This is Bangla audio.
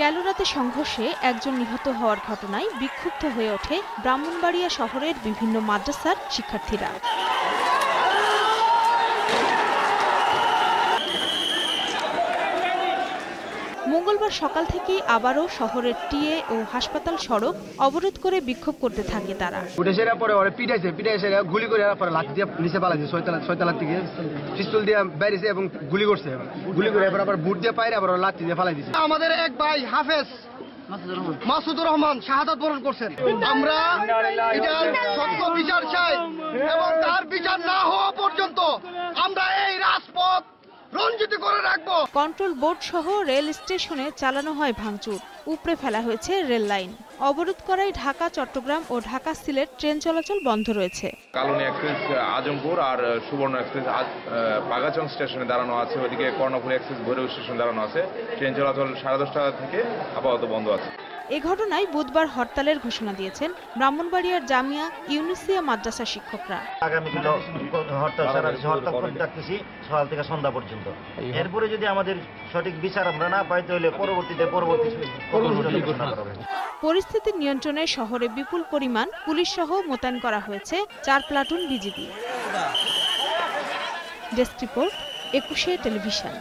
গেল রাতে সংঘর্ষে একজন নিহত হওয়ার ঘটনায় বিক্ষুব্ধ হয়ে ওঠে ব্রাহ্মণবাড়িয়া শহরের বিভিন্ন মাদ্রাসার শিক্ষার্থীরা। মঙ্গলবার সকাল থেকে আবারও শহরের টিএ ও হাসপাতাল সড়ক অবরোধ করে বিক্ষোভ করতে থাকে তারা। গুলি করে লাঠি দিয়ে নিচে পালাইছে, ছয়তলা থেকে পিস্তল দিয়ে বেরিয়েছে এবং গুলি করছে। গুলি করে আবার বুট দিয়ে পাইরে আবার লাঠি দিয়ে পালাই দিয়েছে। আমাদের এক ভাই হাফেজ মাসুদুর রহমান শাহাদাত বরণ করছেন। আমরা এটার সত্য বিচার চাই এবং তার বিচার না হওয়া পর্যন্ত আমরা এই রাজপথ রঞ্জিত করে রাখবো। কন্ট্রোল বোর্ড সহ রেল স্টেশনে চালানো হয় ভাঙচুর, উপড়ে ফেলা হয়েছে রেল লাইন। অবরোধ করায় ঢাকা, চট্টগ্রাম ও ঢাকা সিলেট ট্রেন চলাচল বন্ধ রয়েছে। কালনী এক্সপ্রেস আজমপুর আর সুবর্ণ এক্সপ্রেস বাগাচং স্টেশনে দাঁড়ানো আছে, ওইদিকে কর্ণফুলী এক্সপ্রেস ভৈরব স্টেশনে দাঁড়ানো আছে। ট্রেন চলাচল 10:30 থেকে আপাতত বন্ধ আছে। এ ঘটনায় বুধবার হরতালের ঘোষণা দিয়েছেন ব্রাহ্মণবাড়িয়ার জামিয়া ইউনুসিয়া মাদ্রাসা শিক্ষকরা। আগামী হরতাল ডাকতেছি সকাল থেকে সন্ধ্যা পর্যন্ত। এরপরে যদি আমাদের সঠিক বিচার আমরা না পাই তাহলে পরবর্তী পরিস্থিতি নিয়ন্ত্রণে শহরে বিপুল পরিমাণ পুলিশ সহ মোতায়েন করা হয়েছে 4 platoon BGB. Desk report, 21 television.